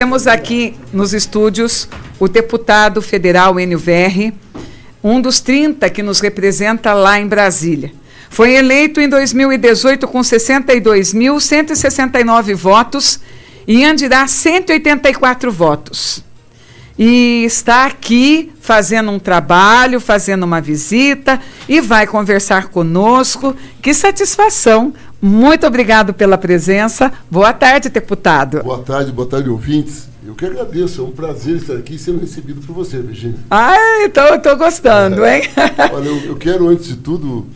Temos aqui nos estúdios o deputado federal Enio Verri, um dos 30 que nos representa lá em Brasília. Foi eleito em 2018 com 62.169 votos e em Andirá 184 votos. E está aqui fazendo um trabalho, fazendo uma visita e vai conversar conosco. Que satisfação! Muito obrigado pela presença. Boa tarde, deputado. Boa tarde, ouvintes. Eu que agradeço, é um prazer estar aqui sendo recebido por você, Virginia. Então eu estou gostando, hein? Olha, eu quero, antes de tudo,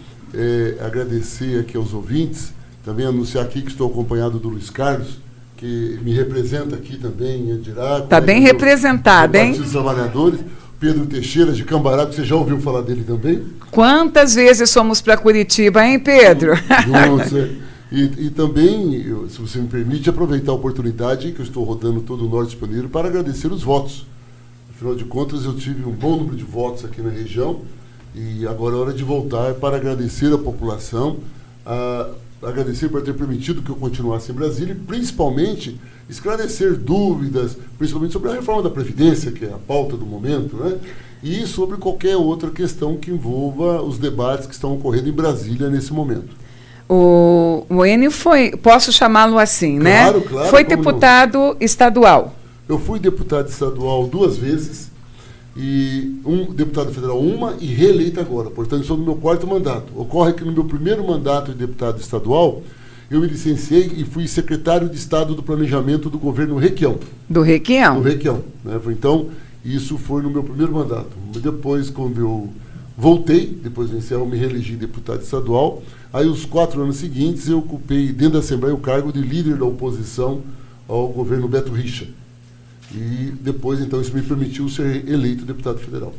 agradecer aqui aos ouvintes, também anunciar aqui que estou acompanhado do Luiz Carlos, que me representa aqui também em Andirá. Está bem representado, hein? Partido dos Trabalhadores. Pedro Teixeira, de Cambará, que você já ouviu falar dele também? Quantas vezes fomos para Curitiba, hein, Pedro? Nossa, e também, se você me permite, aproveitar a oportunidade que eu estou rodando todo o Norte Expaneiro para agradecer os votos. Afinal de contas, eu tive um bom número de votos aqui na região e agora é hora de voltar para agradecer a população, agradecer por ter permitido que eu continuasse em Brasília e, principalmente, esclarecer dúvidas, principalmente sobre a reforma da Previdência, que é a pauta do momento, né? E sobre qualquer outra questão que envolva os debates que estão ocorrendo em Brasília nesse momento. O Enio foi, posso chamá-lo assim, claro, né? Claro, foi deputado estadual. Eu fui deputado estadual 2 vezes, e deputado federal uma e reeleito agora. Portanto, estou no meu 4º mandato. Ocorre que no meu primeiro mandato de deputado estadual, eu me licenciei e fui secretário de Estado do Planejamento do governo Requião. Do Requião? Do Requião. Né? Então, isso foi no meu primeiro mandato. Depois, quando eu voltei, depois do encerro, eu me reelegi deputado estadual. Aí, os 4 anos seguintes, eu ocupei dentro da Assembleia o cargo de líder da oposição ao governo Beto Richa. E depois, então, isso me permitiu ser eleito deputado federal.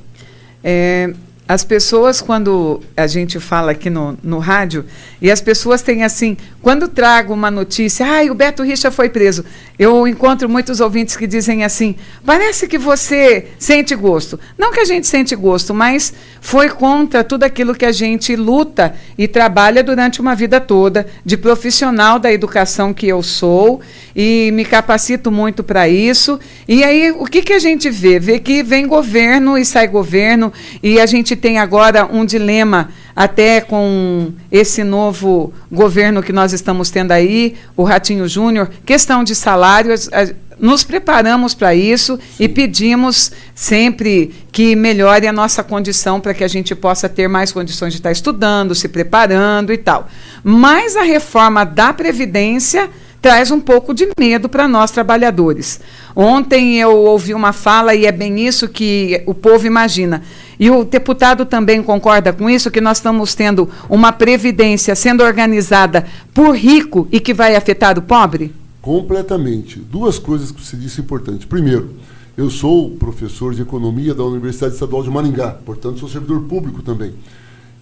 As pessoas, quando a gente fala aqui no rádio, e as pessoas têm assim, quando trago uma notícia, o Beto Richa foi preso, eu encontro muitos ouvintes que dizem assim, parece que você sente gosto. Não que a gente sente gosto, mas foi contra tudo aquilo que a gente luta e trabalha durante uma vida toda, de profissional da educação que eu sou, e me capacito muito para isso. E aí, o que a gente vê? Vê que vem governo e sai governo, e a gente tem agora um dilema até com esse novo governo que nós estamos tendo aí, o Ratinho Júnior, questão de salários. Nos preparamos para isso. Sim. E pedimos sempre que melhore a nossa condição para que a gente possa ter mais condições de estar estudando, se preparando e tal. Mas a reforma da Previdência traz um pouco de medo para nós trabalhadores. Ontem eu ouvi uma fala, e é bem isso que o povo imagina, e o deputado também concorda com isso, que nós estamos tendo uma previdência sendo organizada por rico e que vai afetar o pobre? Completamente. 2 coisas que você disse importantes. Primeiro, eu sou professor de economia da Universidade Estadual de Maringá, portanto sou servidor público também.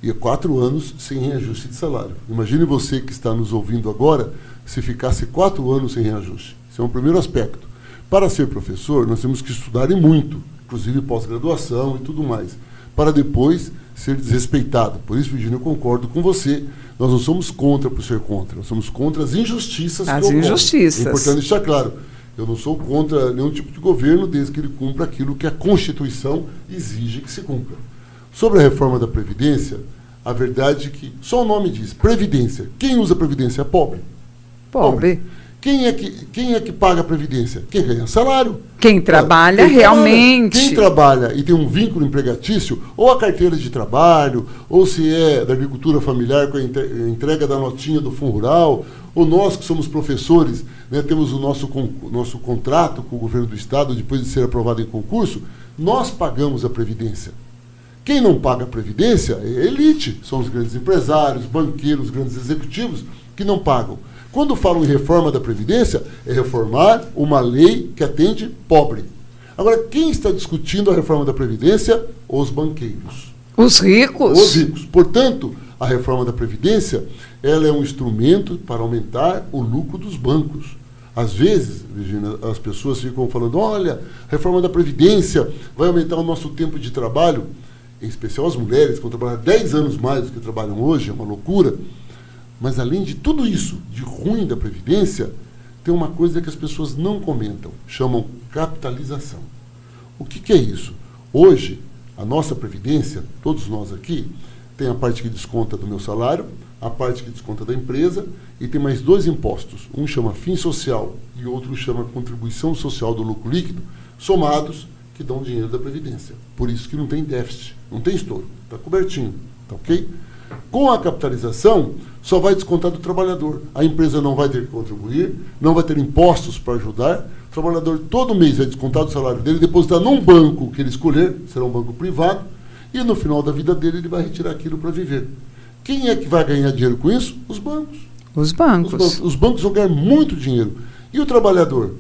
E há 4 anos sem reajuste de salário. Imagine você que está nos ouvindo agora, se ficasse 4 anos sem reajuste. Esse é um primeiro aspecto. Para ser professor, nós temos que estudar e muito, inclusive pós-graduação e tudo mais, para depois ser desrespeitado. Por isso, Virginia, eu concordo com você. Nós não somos contra por ser contra, nós somos contra as injustiças que ocorrem. É importante deixar claro. Eu não sou contra nenhum tipo de governo, desde que ele cumpra aquilo que a Constituição exige que se cumpra. Sobre a reforma da Previdência, a verdade é que só o nome diz, Previdência. Quem usa Previdência é pobre. Pobre. Quem é que paga a Previdência? Quem ganha salário. Quem trabalha realmente. Quem trabalha e tem um vínculo empregatício, ou a carteira de trabalho, ou se é da agricultura familiar com a entrega da notinha do Fundo Rural, ou nós que somos professores, né, temos o nosso contrato com o governo do Estado, depois de ser aprovado em concurso, nós pagamos a Previdência. Quem não paga a Previdência é a elite, são os grandes empresários, banqueiros, grandes executivos que não pagam. Quando falam em reforma da Previdência, é reformar uma lei que atende pobre. Agora, quem está discutindo a reforma da Previdência? Os banqueiros. Os ricos. Os ricos. Portanto, a reforma da Previdência, ela é um instrumento para aumentar o lucro dos bancos. Às vezes, Virginia, as pessoas ficam falando, olha, a reforma da Previdência vai aumentar o nosso tempo de trabalho, em especial as mulheres, que vão trabalhar 10 anos mais do que trabalham hoje, é uma loucura. Mas, além de tudo isso, de ruim da Previdência, tem uma coisa que as pessoas não comentam. Chamam capitalização. O que é isso? Hoje, a nossa Previdência, todos nós aqui, tem a parte que desconta do meu salário, a parte que desconta da empresa, e tem mais 2 impostos. Um chama FINS Social e outro chama Contribuição Social do Lucro Líquido, somados, que dão dinheiro da Previdência. Por isso que não tem déficit, não tem estouro, está cobertinho, tá ok? Com a capitalização, só vai descontar do trabalhador. A empresa não vai ter que contribuir, não vai ter impostos para ajudar. O trabalhador todo mês vai descontar do salário dele, depositar num banco que ele escolher, será um banco privado, e no final da vida dele ele vai retirar aquilo para viver. Quem é que vai ganhar dinheiro com isso? Os bancos. Os bancos. Os bancos vão ganhar muito dinheiro. E o trabalhador?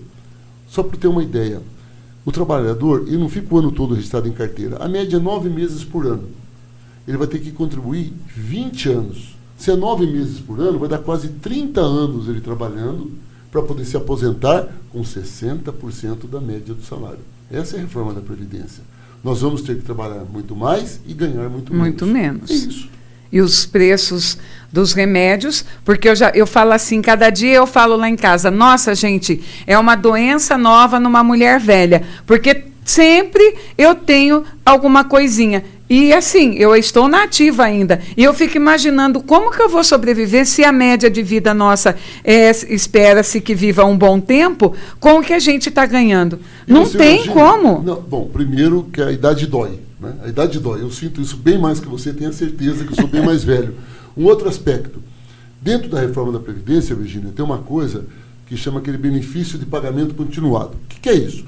Só para ter uma ideia, o trabalhador, ele não fica o ano todo registrado em carteira. A média é 9 meses por ano. Ele vai ter que contribuir 20 anos. Se é 9 meses por ano, vai dar quase 30 anos ele trabalhando para poder se aposentar com 60% da média do salário. Essa é a reforma da Previdência. Nós vamos ter que trabalhar muito mais e ganhar muito menos. Muito menos. É isso. E os preços dos remédios, porque eu falo assim, cada dia eu falo lá em casa, nossa, gente, é uma doença nova numa mulher velha, porque sempre eu tenho alguma coisinha. E assim, eu estou na ativa ainda. E eu fico imaginando como que eu vou sobreviver se a média de vida nossa espera-se que viva um bom tempo com o que a gente está ganhando. Não tem como. Não, bom, primeiro que a idade dói. Né? A idade dói. Eu sinto isso bem mais que você, tenha certeza que eu sou bem mais velho. Um outro aspecto. Dentro da reforma da Previdência, Virgínia, tem uma coisa que chama aquele benefício de pagamento continuado. O que é isso?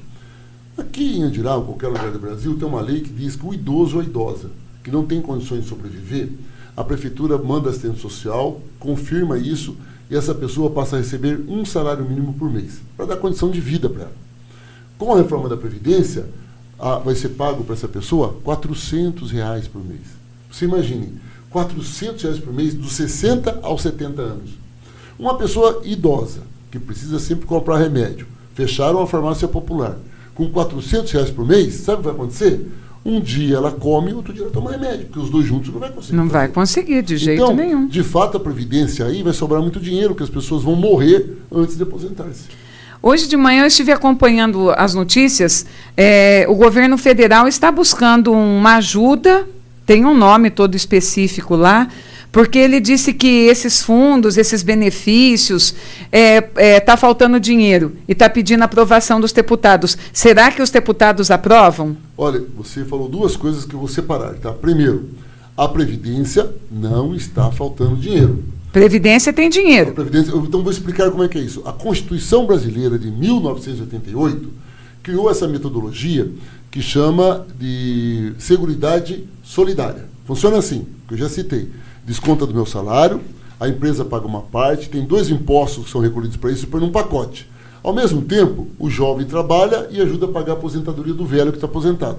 Aqui em Andirá, em qualquer lugar do Brasil, tem uma lei que diz que o idoso ou a idosa que não tem condições de sobreviver, a prefeitura manda assistente social, confirma isso, e essa pessoa passa a receber um salário mínimo por mês, para dar condição de vida para ela. Com a reforma da Previdência, vai ser pago para essa pessoa R$400 por mês. Você imagine, R$400 por mês dos 60 aos 70 anos. Uma pessoa idosa, que precisa sempre comprar remédio, fecharam a farmácia popular, com R$400 por mês, sabe o que vai acontecer? Um dia ela come, outro dia ela toma remédio, porque os dois juntos não vai conseguir. Não vai conseguir, de jeito nenhum. De fato, a Previdência aí vai sobrar muito dinheiro, que as pessoas vão morrer antes de aposentar-se. Hoje de manhã eu estive acompanhando as notícias, o governo federal está buscando uma ajuda, tem um nome todo específico lá, porque ele disse que esses fundos, esses benefícios, está faltando dinheiro e está pedindo a aprovação dos deputados. Será que os deputados aprovam? Olha, você falou 2 coisas que eu vou separar, tá? Primeiro, a Previdência não está faltando dinheiro. Previdência tem dinheiro. Então vou explicar como é que é isso. A Constituição Brasileira de 1988 criou essa metodologia que chama de Seguridade Solidária. Funciona assim, que eu já citei. Desconta do meu salário, a empresa paga uma parte, tem 2 impostos que são recolhidos para isso, põe num pacote. Ao mesmo tempo, o jovem trabalha e ajuda a pagar a aposentadoria do velho que está aposentado.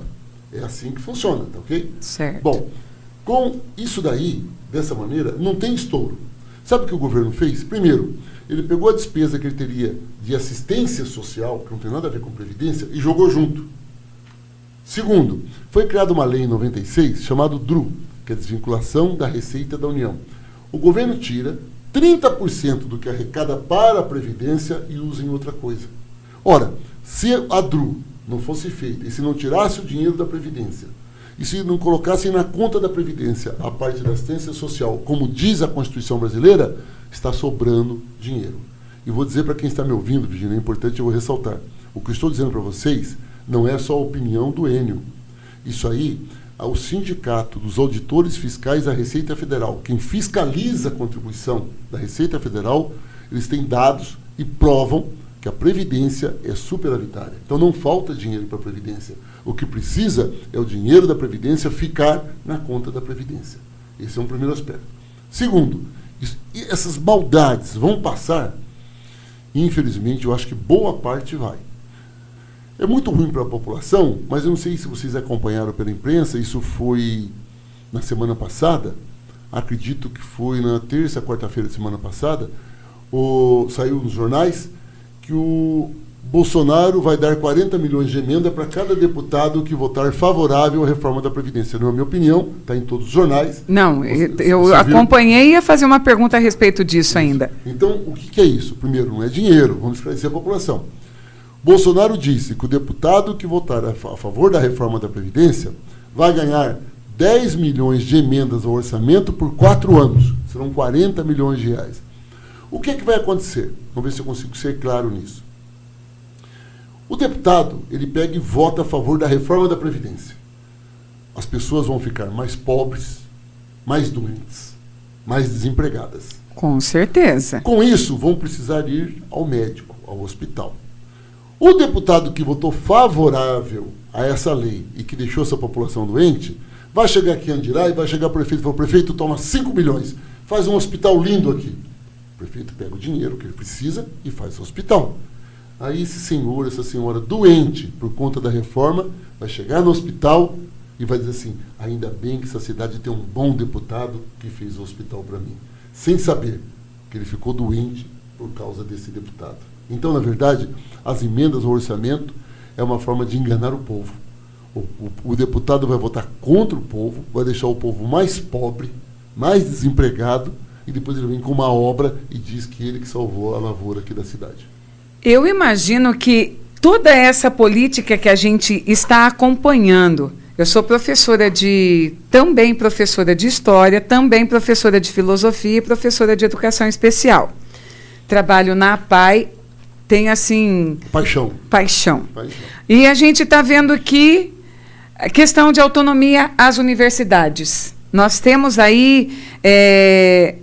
É assim que funciona, tá ok? Certo. Bom, com isso daí, dessa maneira, não tem estouro. Sabe o que o governo fez? Primeiro, ele pegou a despesa que ele teria de assistência social, que não tem nada a ver com previdência, e jogou junto. Segundo, foi criada uma lei em 96 chamada DRU, que é a Desvinculação da Receita da União. O governo tira 30% do que arrecada para a Previdência e usa em outra coisa. Ora, se a DRU não fosse feita e se não tirasse o dinheiro da Previdência e se não colocassem na conta da Previdência a parte da assistência social, como diz a Constituição brasileira, está sobrando dinheiro. E vou dizer para quem está me ouvindo, Virgínia, é importante, eu vou ressaltar. O que eu estou dizendo para vocês não é só a opinião do Enio. Isso aí, o Sindicato dos Auditores Fiscais da Receita Federal, quem fiscaliza a contribuição da Receita Federal, eles têm dados e provam que a Previdência é superavitária. Então não falta dinheiro para a Previdência. O que precisa é o dinheiro da Previdência ficar na conta da Previdência. Esse é um primeiro aspecto. Segundo, essas maldades vão passar? Infelizmente, eu acho que boa parte vai. É muito ruim para a população, mas eu não sei se vocês acompanharam pela imprensa, isso foi na semana passada, acredito que foi na terça, quarta-feira da semana passada, saiu nos jornais que o Bolsonaro vai dar 40 milhões de emenda para cada deputado que votar favorável à reforma da Previdência. Não é a minha opinião, está em todos os jornais. Não, eu acompanhei e ia fazer uma pergunta a respeito disso ainda. Então, o que é isso? Primeiro, não é dinheiro, vamos esclarecer a população. Bolsonaro disse que o deputado que votar a favor da reforma da Previdência vai ganhar 10 milhões de emendas ao orçamento por 4 anos. Serão 40 milhões de reais. O que é que vai acontecer? Vamos ver se eu consigo ser claro nisso. O deputado, ele pega e vota a favor da reforma da Previdência. As pessoas vão ficar mais pobres, mais doentes, mais desempregadas. Com certeza. Com isso, vão precisar ir ao médico, ao hospital. O deputado que votou favorável a essa lei e que deixou essa população doente, vai chegar aqui em Andirá e vai chegar o prefeito e falar: prefeito, toma 5 milhões, faz um hospital lindo aqui. O prefeito pega o dinheiro que ele precisa e faz o hospital. Aí esse senhor, essa senhora doente por conta da reforma, vai chegar no hospital e vai dizer assim: ainda bem que essa cidade tem um bom deputado que fez o hospital para mim. Sem saber que ele ficou doente por causa desse deputado. Então, na verdade, as emendas ao orçamento é uma forma de enganar o povo. O deputado vai votar contra o povo, vai deixar o povo mais pobre, mais desempregado, e depois ele vem com uma obra e diz que ele que salvou a lavoura aqui da cidade. Eu imagino que toda essa política que a gente está acompanhando, eu sou também professora de História, também professora de Filosofia e professora de Educação Especial. Trabalho na APAE, tenho assim... Paixão. E a gente está vendo que a questão de autonomia às universidades. Nós temos aí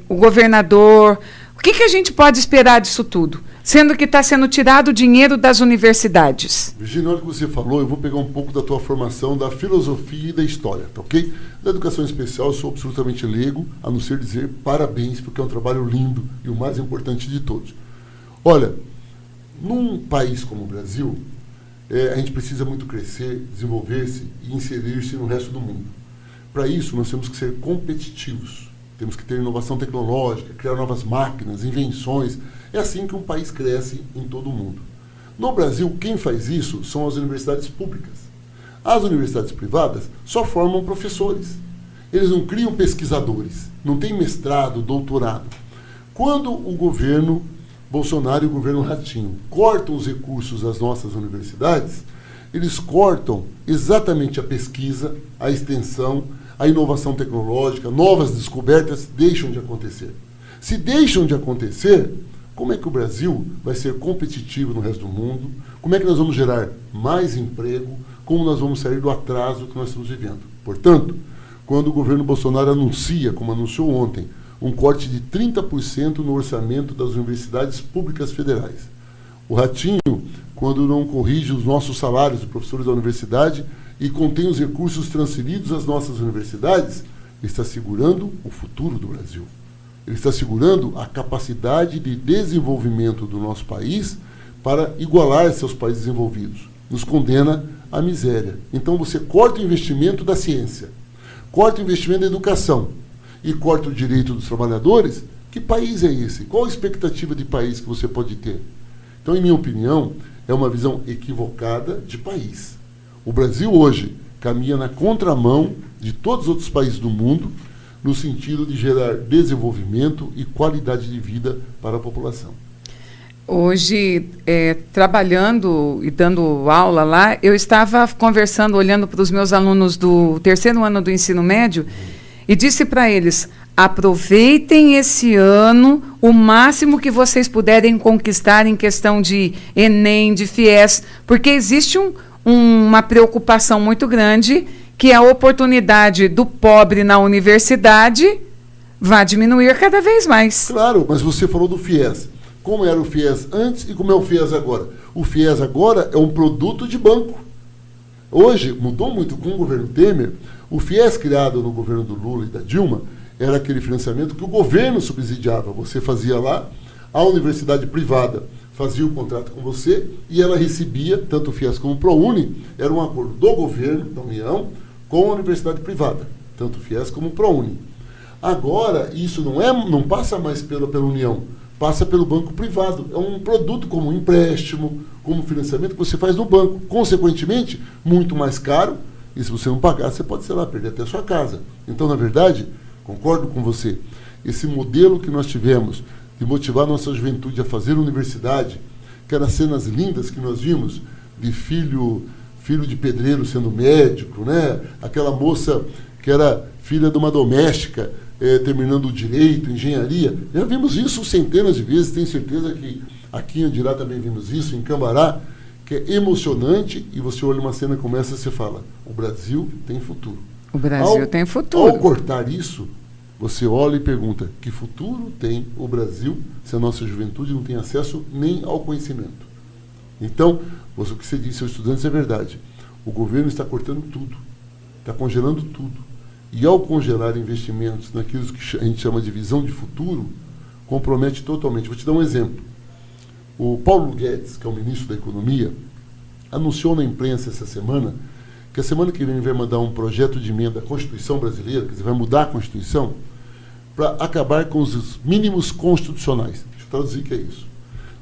o governador. O que a gente pode esperar disso tudo? Sendo que está sendo tirado o dinheiro das universidades. Virginia, olha o que você falou, eu vou pegar um pouco da tua formação da filosofia e da história, tá ok? Da educação especial eu sou absolutamente leigo, a não ser dizer parabéns, porque é um trabalho lindo e o mais importante de todos. Olha, num país como o Brasil, a gente precisa muito crescer, desenvolver-se e inserir-se no resto do mundo. Para isso, nós temos que ser competitivos. Temos que ter inovação tecnológica, criar novas máquinas, invenções. É assim que um país cresce em todo o mundo. No Brasil, quem faz isso são as universidades públicas. As universidades privadas só formam professores. Eles não criam pesquisadores, não têm mestrado, doutorado. Quando o governo Bolsonaro e o governo Ratinho cortam os recursos das nossas universidades, eles cortam exatamente a pesquisa, a extensão, a inovação tecnológica, novas descobertas deixam de acontecer. Se deixam de acontecer, como é que o Brasil vai ser competitivo no resto do mundo? Como é que nós vamos gerar mais emprego? Como nós vamos sair do atraso que nós estamos vivendo? Portanto, quando o governo Bolsonaro anuncia, como anunciou ontem, um corte de 30% no orçamento das universidades públicas federais. O Ratinho, quando não corrige os nossos salários de professores da universidade e contém os recursos transferidos às nossas universidades, ele está segurando o futuro do Brasil. Ele está segurando a capacidade de desenvolvimento do nosso país para igualar-se aos países desenvolvidos. Nos condena à miséria. Então você corta o investimento da ciência, corta o investimento da educação e corta o direito dos trabalhadores. Que país é esse? Qual a expectativa de país que você pode ter? Então, em minha opinião, é uma visão equivocada de país. O Brasil hoje caminha na contramão de todos os outros países do mundo no sentido de gerar desenvolvimento e qualidade de vida para a população. Hoje, trabalhando e dando aula lá, eu estava conversando, olhando para os meus alunos do terceiro ano do ensino médio e disse para eles: aproveitem esse ano o máximo que vocês puderem conquistar em questão de Enem, de FIES, porque existe uma preocupação muito grande que a oportunidade do pobre na universidade vai diminuir cada vez mais. Claro, mas você falou do FIES. Como era o FIES antes e como é o FIES agora? O FIES agora é um produto de banco. Hoje, mudou muito com o governo Temer. O FIES criado no governo do Lula e da Dilma era aquele financiamento que o governo subsidiava. Você fazia lá, a universidade privada fazia o contrato com você e ela recebia, tanto o FIES como o ProUni, era um acordo do governo, da União, com a universidade privada, tanto o FIES como o ProUni. Agora, isso não passa mais pela União, passa pelo banco privado. É um produto como um empréstimo, como financiamento que você faz no banco. Consequentemente, muito mais caro, e se você não pagar, você pode, sei lá, perder até a sua casa. Então, na verdade, concordo com você, esse modelo que nós tivemos de motivar nossa juventude a fazer universidade, aquelas cenas lindas que nós vimos de filho de pedreiro sendo médico, né? Aquela moça que era filha de uma doméstica, terminando o direito, engenharia. Já vimos isso centenas de vezes, tenho certeza que aqui em Andirá também vimos isso, em Cambará, que é emocionante, e você olha uma cena como essa e você fala, o Brasil tem futuro. O Brasil tem futuro. Ao cortar isso, você olha e pergunta, que futuro tem o Brasil se a nossa juventude não tem acesso nem ao conhecimento? Então, o que você disse aos estudantes é verdade. O governo está cortando tudo, está congelando tudo. E ao congelar investimentos naquilo que a gente chama de visão de futuro, compromete totalmente. Vou te dar um exemplo. O Paulo Guedes, que é o ministro da Economia, anunciou na imprensa essa semana que a semana que vem vai mandar um projeto de emenda à Constituição brasileira, quer dizer, vai mudar a Constituição, para acabar com os mínimos constitucionais. Deixa eu traduzir o que é isso.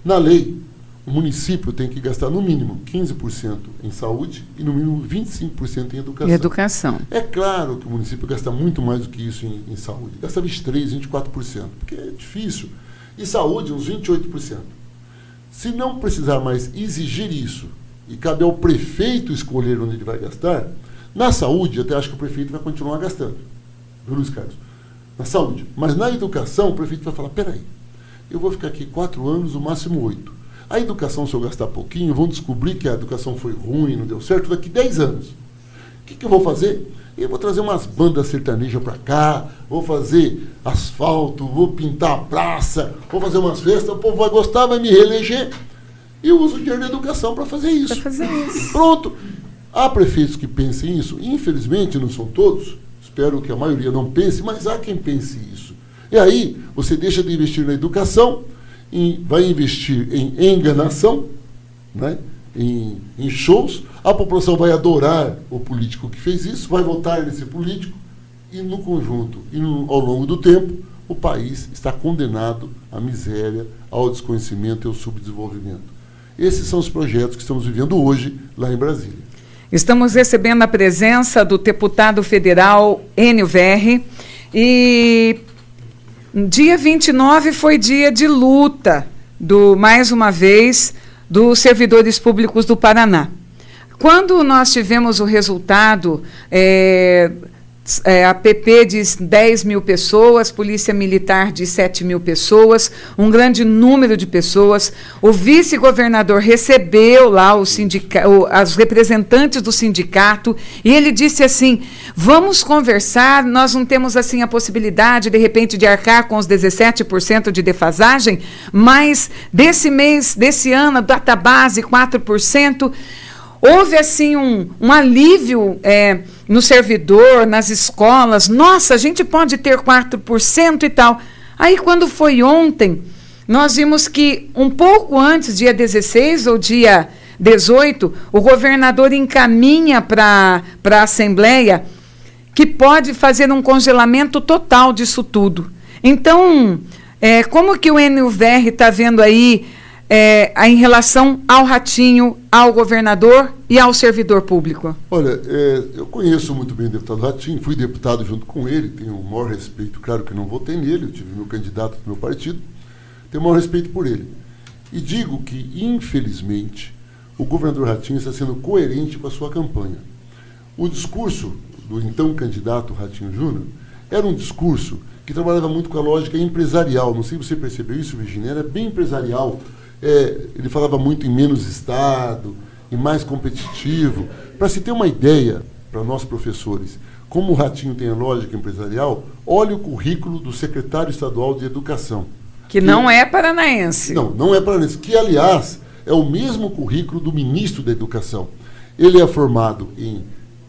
Na lei, o município tem que gastar no mínimo 15% em saúde e no mínimo 25% em educação. E educação. É claro que o município gasta muito mais do que isso em saúde. Gasta 23%, 24%, porque é difícil. E saúde, uns 28%. Se não precisar mais exigir isso, e cabe ao prefeito escolher onde ele vai gastar, na saúde, até acho que o prefeito vai continuar gastando. Viu, Luiz Carlos? Na saúde. Mas na educação, o prefeito vai falar, peraí, eu vou ficar aqui 4 anos, no máximo 8. A educação, se eu gastar pouquinho, vão descobrir que a educação foi ruim, não deu certo, daqui 10 anos. O que eu vou fazer? Eu vou trazer umas bandas sertanejas para cá, vou fazer asfalto, vou pintar a praça, vou fazer umas festas, o povo vai gostar, vai me reeleger. E eu uso o dinheiro da educação para fazer isso. Pronto. Há prefeitos que pensem isso. Infelizmente, não são todos. Espero que a maioria não pense, mas há quem pense isso. E aí, você deixa de investir na educação, vai investir em enganação, né? em shows, a população vai adorar o político que fez isso, vai votar nesse político, e no conjunto, ao longo do tempo, o país está condenado à miséria, ao desconhecimento e ao subdesenvolvimento. Esses são os projetos que estamos vivendo hoje lá em Brasília. Estamos recebendo a presença do deputado federal Enio Verri, e dia 29 foi dia de luta, mais uma vez, dos servidores públicos do Paraná. Quando nós tivemos o resultado, a PP de 10 mil pessoas, Polícia Militar de 7 mil pessoas, um grande número de pessoas, o vice-governador recebeu lá as representantes do sindicato, e ele disse assim, vamos conversar, nós não temos assim a possibilidade, de repente, de arcar com os 17% de defasagem, mas desse ano, database 4%, houve, assim, um alívio no servidor, nas escolas. Nossa, a gente pode ter 4% e tal. Aí, quando foi ontem, nós vimos que, um pouco antes, dia 16 ou dia 18, o governador encaminha para a Assembleia que pode fazer um congelamento total disso tudo. Então, como que o Enio Verri está vendo aí em relação ao Ratinho, ao governador e ao servidor público? Olha, eu conheço muito bem o deputado Ratinho, fui deputado junto com ele, tenho o maior respeito, claro que não votei nele, eu tive meu candidato do meu partido, tenho o maior respeito por ele. E digo que, infelizmente, o governador Ratinho está sendo coerente com a sua campanha. O discurso do então candidato Ratinho Júnior era um discurso que trabalhava muito com a lógica empresarial, não sei se você percebeu isso, Virginia, era bem empresarial. Ele falava muito em menos Estado, em mais competitivo. Para se ter uma ideia, para nós professores, como o Ratinho tem a lógica empresarial, olhe o currículo do secretário estadual de Educação. Que não é paranaense. Não é paranaense, que, aliás, é o mesmo currículo do ministro da Educação. Ele é formado em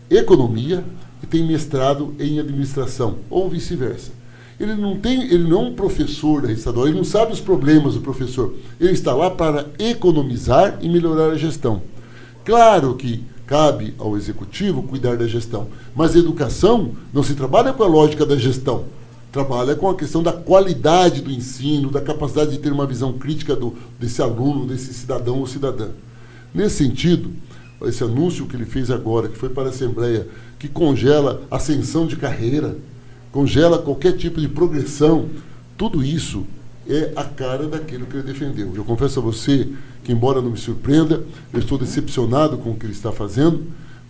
Economia e tem mestrado em Administração, ou vice-versa. Ele não é um professor da rede estadual, ele não sabe os problemas do professor. Ele está lá para economizar e melhorar a gestão. Claro que cabe ao executivo cuidar da gestão, mas a educação não se trabalha com a lógica da gestão, trabalha com a questão da qualidade do ensino, da capacidade de ter uma visão crítica desse aluno, desse cidadão ou cidadã. Nesse sentido, esse anúncio que ele fez agora, que foi para a Assembleia, que congela ascensão de carreira, congela qualquer tipo de progressão, tudo isso é a cara daquilo que ele defendeu. Eu confesso a você que, embora não me surpreenda, eu estou decepcionado com o que ele está fazendo,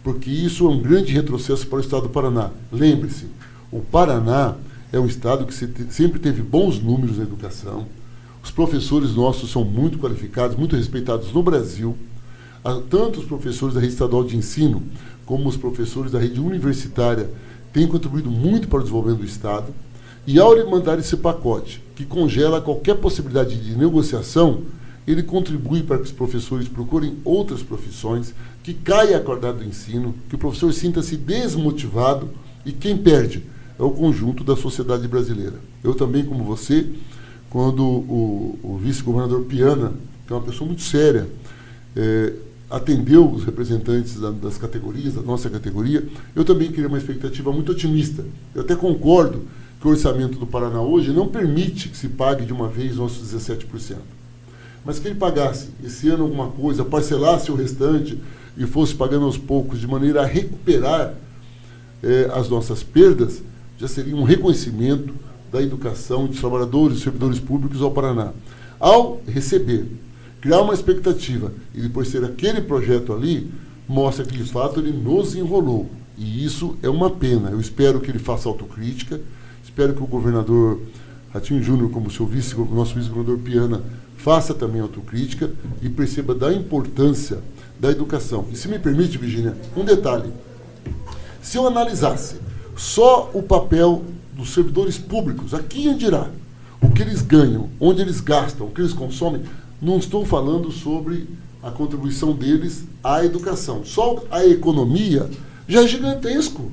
porque isso é um grande retrocesso para o estado do Paraná. Lembre-se, o Paraná é um estado que sempre teve bons números na educação. Os professores nossos são muito qualificados, muito respeitados no Brasil. Tanto os professores da rede estadual de ensino, como os professores da rede universitária, têm contribuído muito para o desenvolvimento do estado. E ao ele mandar esse pacote, que congela qualquer possibilidade de negociação, ele contribui para que os professores procurem outras profissões, que caia a qualidade do ensino, que o professor sinta-se desmotivado, e quem perde é o conjunto da sociedade brasileira. Eu também, como você, quando o vice-governador Piana, que é uma pessoa muito séria, atendeu os representantes das categorias, da nossa categoria, eu também queria uma expectativa muito otimista. Eu até concordo que o orçamento do Paraná hoje não permite que se pague de uma vez nossos 17%. Mas que ele pagasse esse ano alguma coisa, parcelasse o restante e fosse pagando aos poucos, de maneira a recuperar as nossas perdas, já seria um reconhecimento da educação dos trabalhadores e servidores públicos ao Paraná. Ao receber, criar uma expectativa e depois ter aquele projeto ali, mostra que, de fato, ele nos enrolou. E isso é uma pena. Eu espero que ele faça autocrítica, espero que o governador Ratinho Júnior, como seu nosso vice-governador Piana, faça também autocrítica e perceba da importância da educação. E se me permite, Virgínia, um detalhe. Se eu analisasse só o papel dos servidores públicos, aqui em Dirá, o que eles ganham, onde eles gastam, o que eles consomem, não estou falando sobre a contribuição deles à educação. Só a economia já é gigantesco.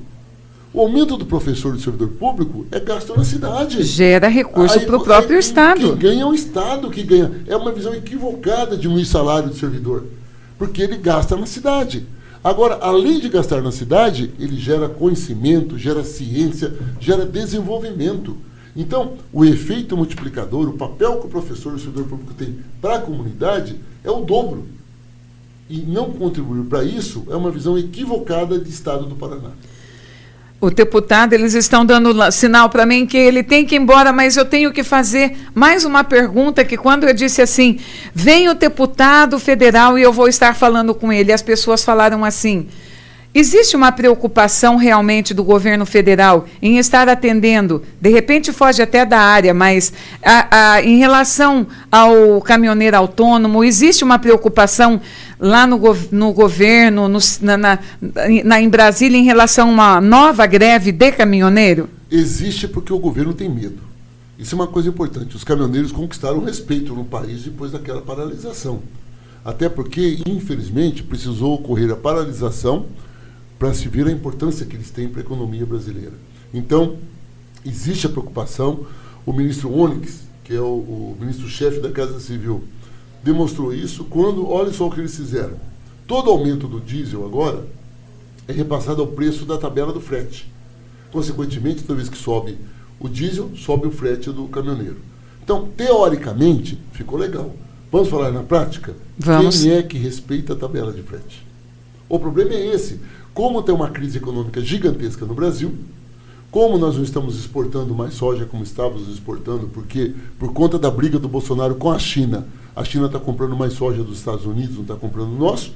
O aumento do professor e do servidor público é gasto na cidade. Gera recurso para o próprio Estado. Quem ganha é o Estado que ganha. É uma visão equivocada de diminuir salário do servidor, porque ele gasta na cidade. Agora, além de gastar na cidade, ele gera conhecimento, gera ciência, gera desenvolvimento. Então, o efeito multiplicador, o papel que o professor e o servidor público tem para a comunidade é o dobro. E não contribuir para isso é uma visão equivocada de Estado do Paraná. O deputado, eles estão dando sinal para mim que ele tem que ir embora, mas eu tenho que fazer mais uma pergunta, que quando eu disse assim, vem o deputado federal e eu vou estar falando com ele, as pessoas falaram assim, existe uma preocupação realmente do governo federal em estar atendendo, de repente foge até da área, mas em relação ao caminhoneiro autônomo, existe uma preocupação lá no governo, em Brasília, em relação a uma nova greve de caminhoneiro? Existe porque o governo tem medo. Isso é uma coisa importante. Os caminhoneiros conquistaram respeito no país depois daquela paralisação. Até porque, infelizmente, precisou ocorrer a paralisação para se ver a importância que eles têm para a economia brasileira. Então, existe a preocupação. O ministro Onyx, que é o ministro-chefe da Casa Civil, demonstrou isso quando, olha só o que eles fizeram. Todo aumento do diesel agora é repassado ao preço da tabela do frete. Consequentemente, toda vez que sobe o diesel, sobe o frete do caminhoneiro. Então, teoricamente, ficou legal. Vamos falar na prática? Vamos. Quem é que respeita a tabela de frete? O problema é esse. Como tem uma crise econômica gigantesca no Brasil, como nós não estamos exportando mais soja como estávamos exportando, porque por conta da briga do Bolsonaro com a China está comprando mais soja dos Estados Unidos, não está comprando o nosso,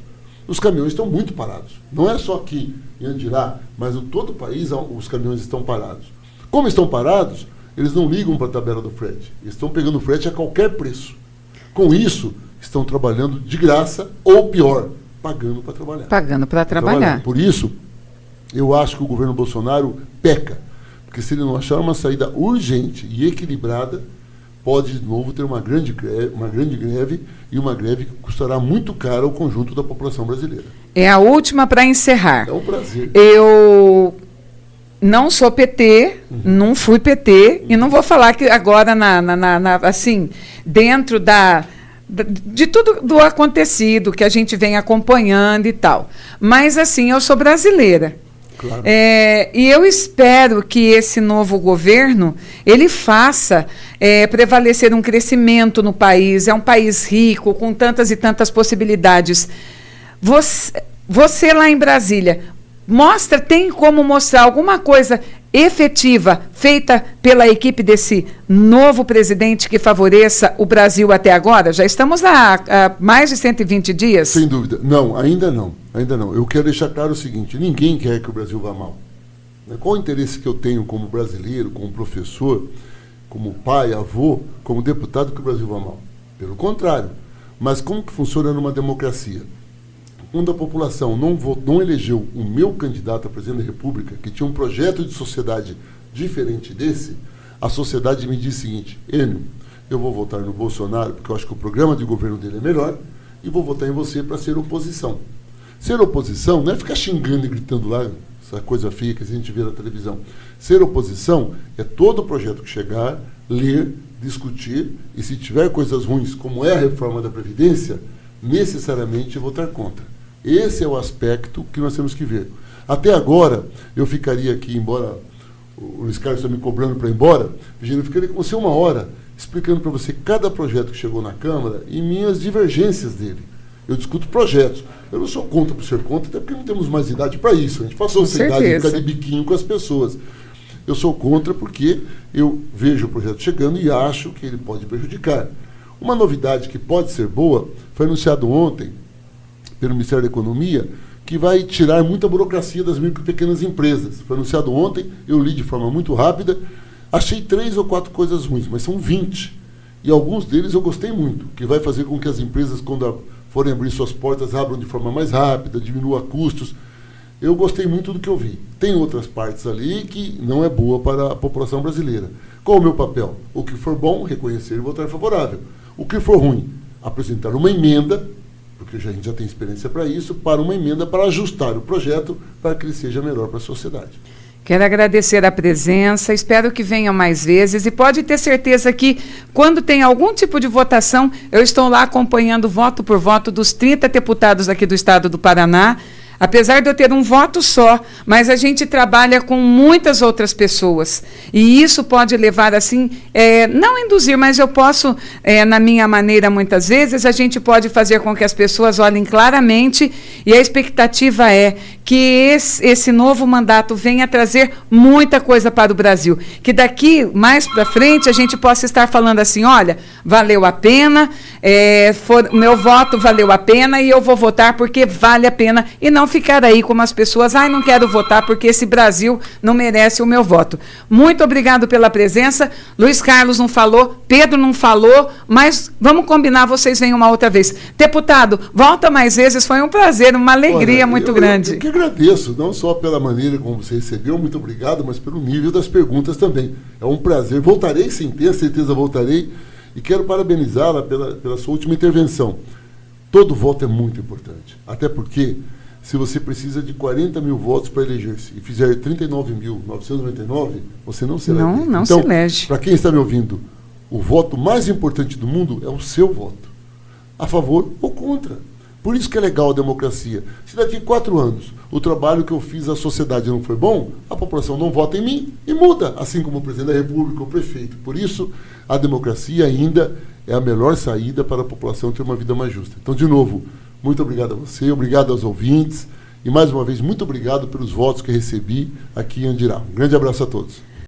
os caminhões estão muito parados. Não é só aqui em Andirá, mas em todo o país os caminhões estão parados. Como estão parados, eles não ligam para a tabela do frete. Eles estão pegando frete a qualquer preço. Com isso, estão trabalhando de graça, ou pior, pagando para trabalhar. Pagando para trabalhar. Por isso, eu acho que o governo Bolsonaro peca. Porque se ele não achar uma saída urgente e equilibrada, pode de novo ter uma grande greve e uma greve que custará muito caro ao conjunto da população brasileira. É a última para encerrar. É um prazer. Eu não sou PT, não fui PT, e não vou falar que agora, assim, dentro de tudo do acontecido que a gente vem acompanhando e tal. Mas, assim, eu sou brasileira. Claro. E eu espero que esse novo governo, ele faça prevalecer um crescimento no país. É um país rico, com tantas e tantas possibilidades. Você lá em Brasília, tem como mostrar alguma coisa efetiva feita pela equipe desse novo presidente que favoreça o Brasil até agora? Já estamos há mais de 120 dias? Sem dúvida. Não, ainda não. Ainda não. Eu quero deixar claro o seguinte, ninguém quer que o Brasil vá mal. Qual o interesse que eu tenho como brasileiro, como professor, como pai, avô, como deputado, que o Brasil vá mal? Pelo contrário. Mas como que funciona numa democracia? Quando a população não elegeu o meu candidato a presidente da República, que tinha um projeto de sociedade diferente desse, a sociedade me diz o seguinte: Enio, eu vou votar no Bolsonaro porque eu acho que o programa de governo dele é melhor e vou votar em você para ser oposição. Ser oposição não é ficar xingando e gritando lá, essa coisa feia que a gente vê na televisão. Ser oposição é todo o projeto que chegar, ler, discutir, e se tiver coisas ruins, como é a reforma da Previdência, necessariamente votar contra. Esse é o aspecto que nós temos que ver. Até agora, eu ficaria aqui, embora o Luiz Carlos está me cobrando para ir embora, Virginia, eu ficaria com você 1 hora explicando para você cada projeto que chegou na Câmara e minhas divergências dele. Eu discuto projetos. Eu não sou contra por ser contra, até porque não temos mais idade para isso. A gente passou essa idade de ficar de biquinho com as pessoas. Eu sou contra porque eu vejo o projeto chegando e acho que ele pode prejudicar. Uma novidade que pode ser boa foi anunciado ontem pelo Ministério da Economia, que vai tirar muita burocracia das micro e pequenas empresas. Foi anunciado ontem, eu li de forma muito rápida, achei 3 ou 4 coisas ruins, mas são 20. E alguns deles eu gostei muito, que vai fazer com que as empresas, quando forem abrir suas portas, abram de forma mais rápida, diminua custos. Eu gostei muito do que eu vi. Tem outras partes ali que não é boa para a população brasileira. Qual o meu papel? O que for bom, reconhecer e votar favorável. O que for ruim, apresentar uma emenda, porque a gente já tem experiência para isso, para uma emenda para ajustar o projeto para que ele seja melhor para a sociedade. Quero agradecer a presença, espero que venham mais vezes e pode ter certeza que quando tem algum tipo de votação, eu estou lá acompanhando voto por voto dos 30 deputados aqui do estado do Paraná. Apesar de eu ter um voto só, mas a gente trabalha com muitas outras pessoas. E isso pode levar, assim, não induzir, mas eu posso, na minha maneira, muitas vezes, a gente pode fazer com que as pessoas olhem claramente, e a expectativa é que esse novo mandato venha trazer muita coisa para o Brasil. Que daqui, mais para frente, a gente possa estar falando assim, olha, valeu a pena, meu voto valeu a pena e eu vou votar porque vale a pena, e não ficar aí como as pessoas, não quero votar porque esse Brasil não merece o meu voto. Muito obrigado pela presença. Luiz Carlos não falou, Pedro não falou, mas vamos combinar, vocês venham uma outra vez. Deputado, volta mais vezes, foi um prazer, uma alegria muito grande. Eu que agradeço, não só pela maneira como você recebeu, muito obrigado, mas pelo nível das perguntas também. É um prazer, voltarei sim, tenho certeza voltarei, e quero parabenizá-la pela sua última intervenção. Todo voto é muito importante, até porque se você precisa de 40 mil votos para eleger-se e fizer 39.999, você não se elege. Não se elege. Para quem está me ouvindo, o voto mais importante do mundo é o seu voto. A favor ou contra. Por isso que é legal a democracia. Se daqui 4 anos o trabalho que eu fiz à sociedade não foi bom, a população não vota em mim e muda, assim como o presidente da República, o prefeito. Por isso, a democracia ainda é a melhor saída para a população ter uma vida mais justa. Então, de novo, muito obrigado a você, obrigado aos ouvintes e, mais uma vez, muito obrigado pelos votos que recebi aqui em Andirá. Um grande abraço a todos.